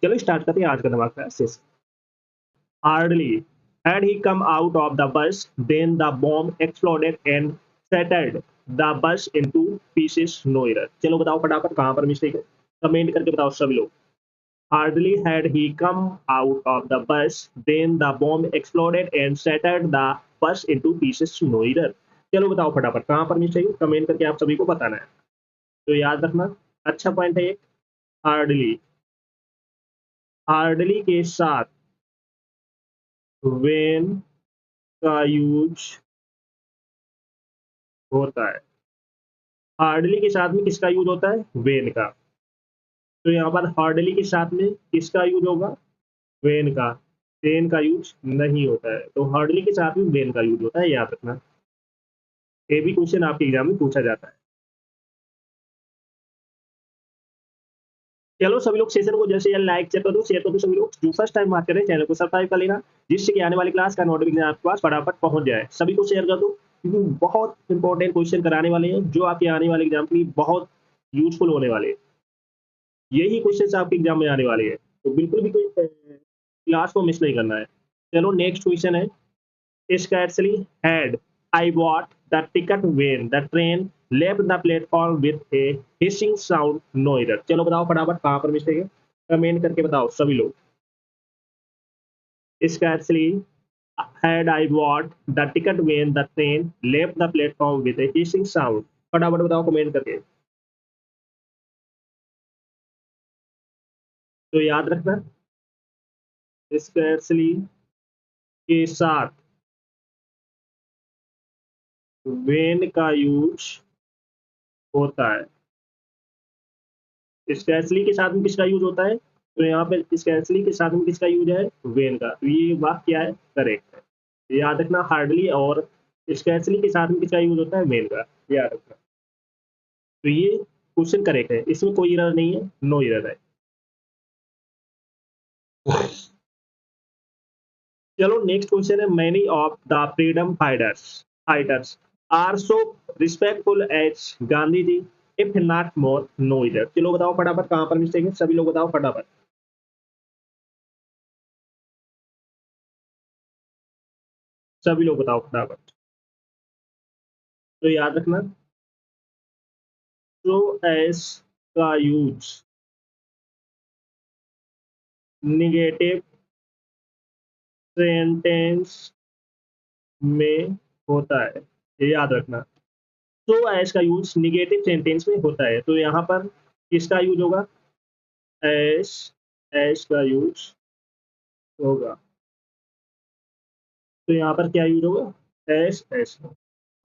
चलो स्टार्ट करते हैं आज का दिमाग का session. Hardly had he come out of the bus, then the bomb exploded and shattered the bus into pieces. No error. चलो बताओ फटाफट कहाँ पर मिस्टेक है, कमेंट करके बताओ सभी लोग। Hardly had he come out of the bus, then the bomb exploded and shattered the bus into pieces. No error. चलो बताओ फटाफट कहाँ पर मिस्टेक है, कमेंट करके आप सभी को बताना है। तो याद रखना, अच्छा पॉइंट है ये। हार्डली, हार्डली के साथ वेन का यूज होता है। हार्डली के साथ में किसका यूज होता है, वेन का। तो यहाँ पर हार्डली के साथ में किसका यूज होगा, वेन का। वेन का यूज नहीं होता है, तो हार्डली के साथ में वेन का यूज होता है, याद रखना। ये भी क्वेश्चन आपके एग्जाम में पूछा जाता है। चलो सभी लोग सेशन को जैसे यार लाइक कर दो, शेयर कर दो। सभी लोग जो फर्स्ट टाइम बात कर रहे हैं चैनल को सब्सक्राइब कर लेना, जिससे कि आने वाली क्लास का नोटिफिकेशन आपके पास फटाफट पहुंच जाए। सभी को शेयर कर दो, क्योंकि बहुत इंपॉर्टेंट क्वेश्चन कराने वाले हैं जो आपके आने वाले एग्जाम के लिए बहुत यूजफुल होने वाले हैं। यही क्वेश्चन आपके एग्जाम में आने वाले हैं, तो बिल्कुल भी कोई क्लास को मिस नहीं करना है। चलो नेक्स्ट क्वेश्चन है, scarcely had I bought the ticket when the train left the platform with a hissing sound. No error. चलो बताओ फटाफट कहाँ पर मिस्टेक है, कमेंट करके बताओ सभी लोग। Scarcely had I bought the ticket when the train left the platform with a hissing sound. फटाफट बताओ कमेंट करके। तो याद रखना, scarcely के साथ when का यूज होता है। स्कैसली के साथ में किसका यूज होता है, तो यहाँ पे स्कैसली के साथ में किसका यूज है, वेन का। तो ये वाक्य क्या है, करेक्ट है। याद रखना, हार्डली और स्कैसली के साथ में किसका यूज होता है, वेन का, याद रखना। तो ये क्वेश्चन करेक्ट है, इसमें कोई एरर नहीं है, नो एरर है। चलो नेक्स्ट क्वेश्चन है, many of the freedom fighters fighters are so respectful as Gandhi ji if not more. No error. चलो बताओ फटाफट कहाँ पर मिस्टेक है, सभी लोग बताओ फटाफट। सभी लोग बताओ फटाफट। तो याद रखना, सो एस का यूज निगेटिव सेंटेंस में होता है, ये याद रखना। सो एस का यूज निगेटिव सेंटेंस में होता है, तो यहाँ पर किसका यूज होगा, एस। एस का यूज होगा, तो यहाँ पर क्या यूज होगा, एस एस।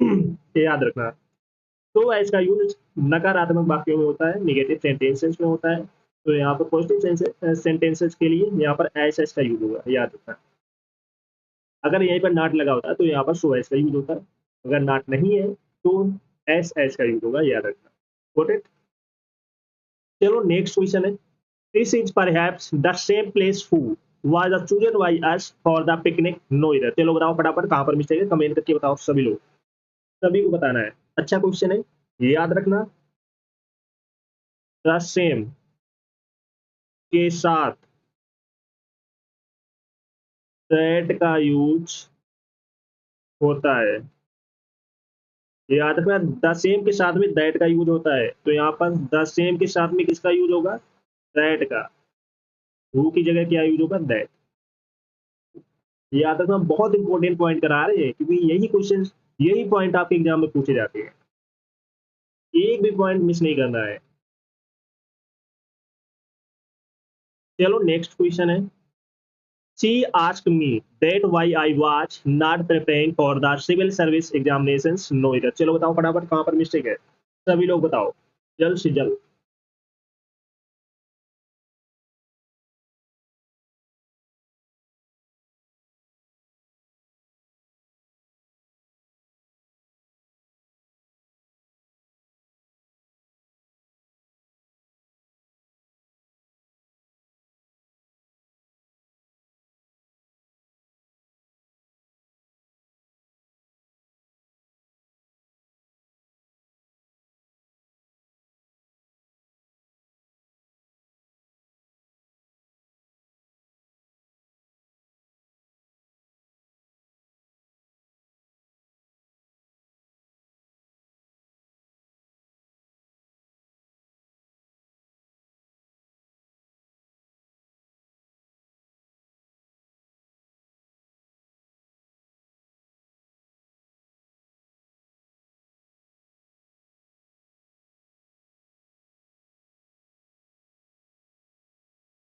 ये याद रखना। तो एस का यूज नकारात्मक वाक्यों में होता है, निगेटिव सेंटेंसेस में होता है। तो यहाँ पर पॉजिटिव सेंटेंसेस के लिए यहाँ पर एस एस का यूज होगा, याद रखना। अगर यहीं पर नॉट लगा होता है तो यहाँ पर सो एस का यूज होता है, अगर नॉट नहीं है तो एस एस का यूज होगा, याद रखना। Got it. चलो नेक्स्ट क्वेश्चन है, this is perhaps the same place who was chosen by us for the picnic. No error. चलो बताओ फटाफट कहाँ पर मिस्टेक है, कमेंट करके बताओ सभी लोग, सभी को बताना है। अच्छा क्वेश्चन है, ये याद रखना, द सेम के साथ दैट का यूज होता है। याद रखना, द सेम के साथ में दैट का यूज होता है, तो यहाँ पर द सेम के साथ में किसका यूज होगा, दैट का। हु की जगह क्या यूज होगा, दैट। याद रखना, बहुत इंपॉर्टेंट पॉइंट करा रहे हैं, क्योंकि यही क्वेश्चन, यही पॉइंट आपके एग्जाम में पूछे जाते हैं। एक भी पॉइंट मिस नहीं करना है। चलो नेक्स्ट क्वेश्चन है, she asked me that why I was not preparing for the civil service examinations. No इधर। चलो बताओ फटाफट कहाँ पर मिस्टेक है, सभी लोग बताओ जल्द से जल्द।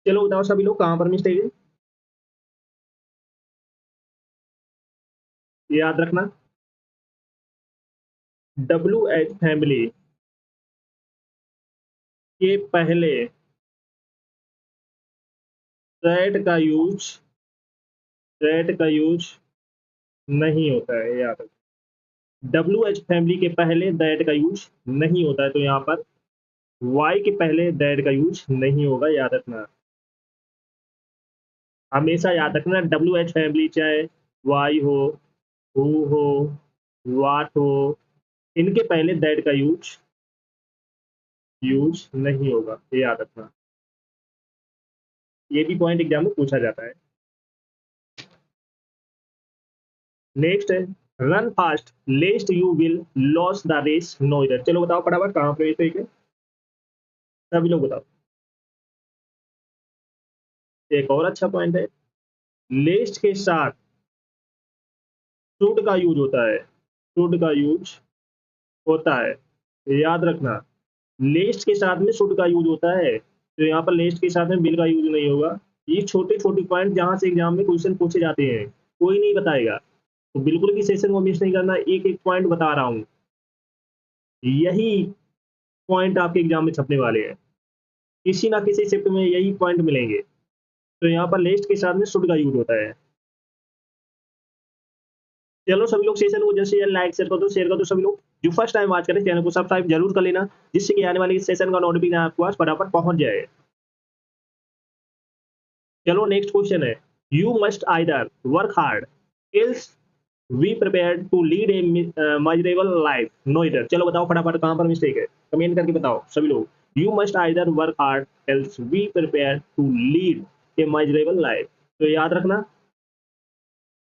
चलो बताओ सभी लोग कहाँ पर मिस्टेक है, ये याद रखना। WH फैमिली के पहले दैट का यूज नहीं होता है, याद रखना। WH फैमिली के पहले दैट का यूज नहीं होता है, तो यहाँ पर वाई के पहले दैट का यूज नहीं होगा, याद रखना। हमेशा याद रखना, WH फैमिली चाहे वाई हो, हु हो, वाट हो, इनके पहले दैट का यूज यूज नहीं होगा, ये याद रखना। ये भी पॉइंट एग्जाम में पूछा जाता है। नेक्स्ट है, run fast lest you will lose the race no इधर। चलो बताओ फटाफट कहाँ पे मिस्टेक है, सभी लोग बताओ। एक और अच्छा पॉइंट है, लेस्ट के साथ शुड का यूज होता है, शुड का यूज होता है, याद रखना। लेस्ट के साथ में शुड का यूज होता है, तो यहाँ पर लेस्ट के साथ में बिल का यूज नहीं होगा। ये छोटे छोटे पॉइंट जहां से एग्जाम में क्वेश्चन पूछे जाते हैं, कोई नहीं बताएगा, तो बिल्कुल भी सेशन को मिस नहीं करना, एक एक पॉइंट बता रहा हूँ, यही पॉइंट आपके एग्जाम में छपने वाले हैं, किसी ना किसी शिफ्ट में यही पॉइंट मिलेंगे। तो यहाँ पर लेस्ट के साथ में शुड का यूज होता है। चलो सभी लोग सेशन को जैसे लाइक शेयर कर दो सभी लोग। जो फर्स्ट टाइम वॉच करें चैनल को सब्सक्राइब जरूर कर लेना, जिससे कि आने वाले सेशन का नोटिफिकेशन आपके पास फटाफट पहुंच जाए। चलो नेक्स्ट क्वेश्चन है, you must either work hard else we prepare to lead a miserable life no इधर। चलो बताओ फटाफट कहाँ पर मिस्टेक है, कमेंट करके बताओ सभी लोग। You must either work hard else we prepare to lead a miserable life, तो याद रखना,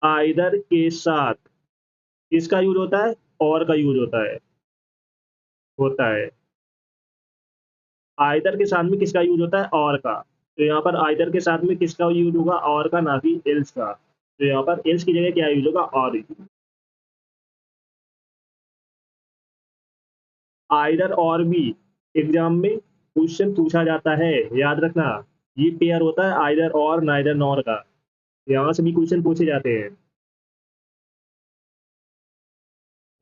आइदर के साथ किसका यूज होता है, और का यूज होता है। आइदर के साथ में किसका यूज होता है, और का। तो यहाँ पर आइदर के साथ में किसका यूज होगा, और का, ना कि एल्स का। तो यहाँ पर एल्स की जगह क्या यूज होगा, और। आइदर और भी एग्जाम में क्वेश्चन पूछा जाता है, याद रखना। ये पेयर होता है आइदर और नाइदर नॉर का, यहाँ से भी क्वेश्चन पूछे जाते हैं।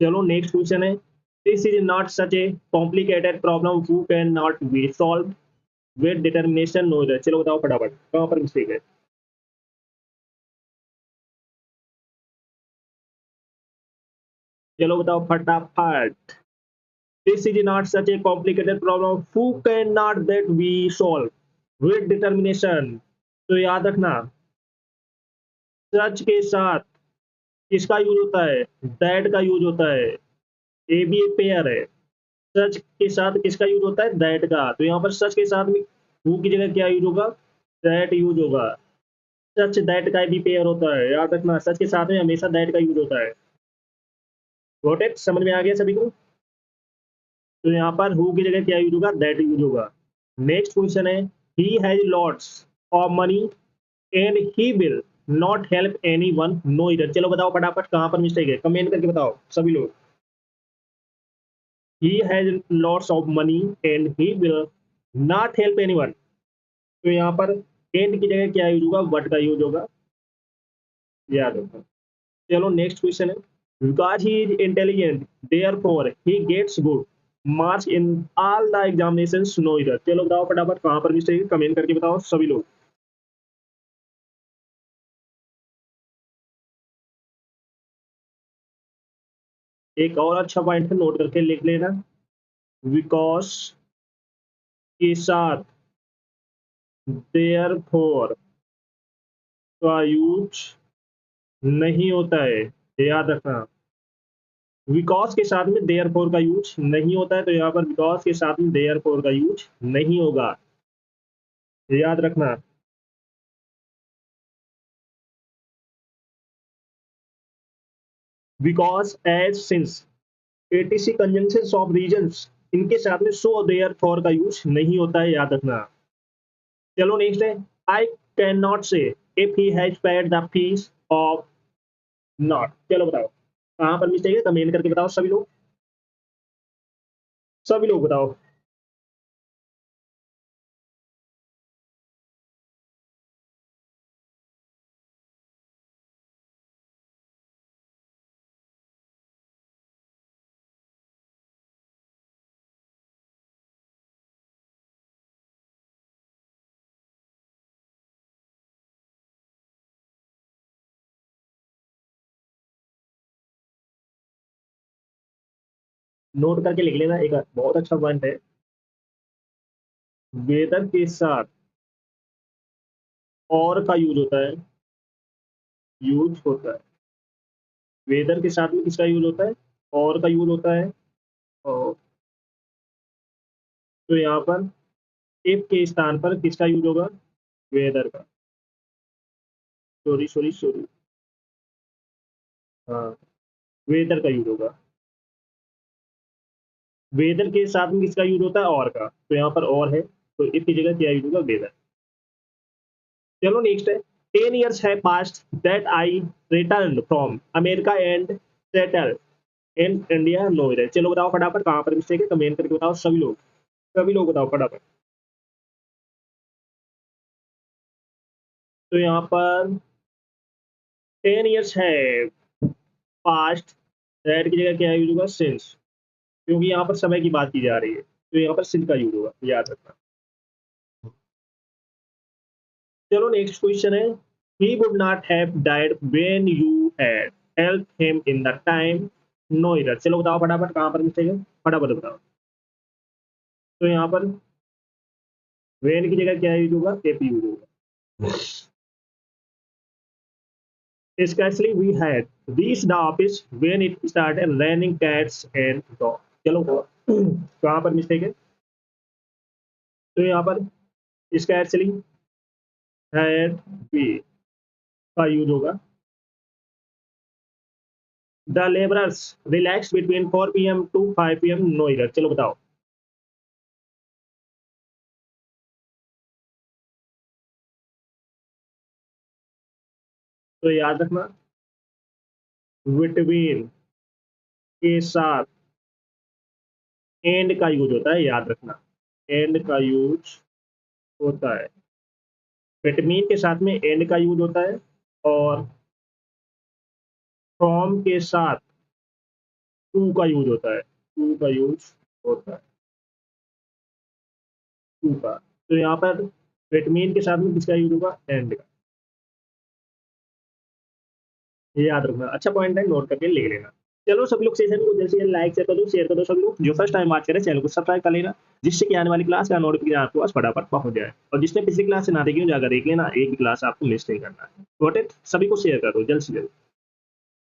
चलो नेक्स्ट क्वेश्चन है, this is not such a complicated problem who can not be solve with determination no इधर। चलो बताओ फटाफट कहाँ पर मिस्टेक है, चलो बताओ फटाफट। This is not such a complicated problem who can not that be solve with determination, तो याद रखना, सच के साथ किसका यूज होता है, दैट का यूज होता है। ए बी एक पेयर है, सच के साथ किसका यूज होता है, दैट का। तो यहाँ पर सच के साथ में हु की जगह क्या यूज होगा, दैट यूज होगा। सच दैट का भी पेयर होता है, याद रखना, सच के साथ में हमेशा दैट का यूज होता है। गॉट इट, समझ में आ गया सभी को। तो यहाँ पर हु की जगह क्या यूज होगा, दैट यूज होगा। नेक्स्ट क्वेश्चन है, he has lots of money and he will not help any one no इधर। चलो बताओ फटाफट कहाँ पर मिस्टेक है, कमेंट करके बताओ सभी लोग। ही has lots of money and he will not help any one, तो यहाँ पर एंड की जगह क्या यूज होगा, बट का यूज होगा, याद रखो। चलो नेक्स्ट क्वेश्चन है, because he is intelligent therefore he gets good marks in all the examination no इधर। चलो बताओ फटाफट कहाँ पर मिस्टेक है, कमेंट करके बताओ सभी लोग। एक और अच्छा पॉइंट है, नोट करके लिख लेना, बिकॉज के साथ देयर फोर का यूज नहीं होता है, याद रखना। बिकॉज के साथ में देयर फोर का यूज नहीं होता है, तो यहाँ पर बिकॉज के साथ में देयर फोर का यूज नहीं होगा, याद रखना। Because as since etc conjunction of reasons, इनके साथ में सो देयर फॉर का यूज नहीं होता है, याद रखना। चलो नेक्स्ट है, I can not say if he has paid the fees of not. चलो बताओ कहाँ पर मिस्टेक है, कमेंट करके बताओ सभी लोग, सभी लोग बताओ। नोट करके लिख लेना, एक बहुत अच्छा पॉइंट है। वेदर के साथ और का यूज होता है, यूज होता है। वेदर के साथ में किसका यूज होता है? और का यूज होता है। और तो यहाँ पर इफ के स्थान पर किसका यूज होगा? वेदर का। सॉरी सॉरी सॉरी, हाँ, वेदर का यूज होगा। वेदर के साथ में किसका यूज होता है? और का। तो यहाँ पर और है, तो इफ की जगह क्या यूज होगा? वेदर। चलो नेक्स्ट है। 10 years है past that I return from America and settle in India no इधर। चलो बताओ फटाफट कहाँ पर मिस्टेक है, कमेंट करके बताओ सभी लोग, सभी लोग बताओ फटाफट। तो यहाँ पर 10 years है पास्ट, दैट की जगह क्या यूज होगा? सिंस, क्योंकि यहाँ पर समय की बात की जा रही है, तो यहाँ पर सिंस का यूज होगा, याद रखना। चलो नेक्स्ट क्वेश्चन है। He would not have died when you had help him in the time no इधर। चलो बताओ फटाफट कहाँ पर मिस्टेक है, फटाफट बताओ। तो यहाँ पर व्हेन की जगह क्या यूज होगा? एप यूज होगा। Scarcely we had reached the office when it started raining cats and dogs. चलो कहाँ पर मिस्टेक है? तो यहाँ पर scarcely had we का यूज होगा। The laborers relaxed between 4 p.m. to 5 p.m. No इधर। चलो बताओ। तो याद रखना, बिटवीन के साथ एंड का यूज होता है, याद रखना, एंड का यूज होता है। बिटवीन के साथ में एंड का यूज होता है, और फ्रॉम के साथ टू का यूज होता है, टू का यूज होता है, टू का। तो यहाँ पर बिटवीन के साथ में किसका यूज होगा? एंड का। ये याद रखना, अच्छा पॉइंट है, नोट करके ले लेना। चलो सभी लोग सेशन को जल्द से जल्द लाइक शेयर कर दो सभी लोग। जो फर्स्ट टाइम बात करें चैनल को सब्सक्राइब कर लेना, जिससे कि आने वाली क्लास का नोटिफिकेशन आपके पास फटाफट पहुंच जाए। और जिसने पिछली क्लास से ना देखी हो जाकर देख लेना, एक भी क्लास आपको मिस नहीं करना है। नोटेड, सभी को शेयर कर दो जल्द से जल्द।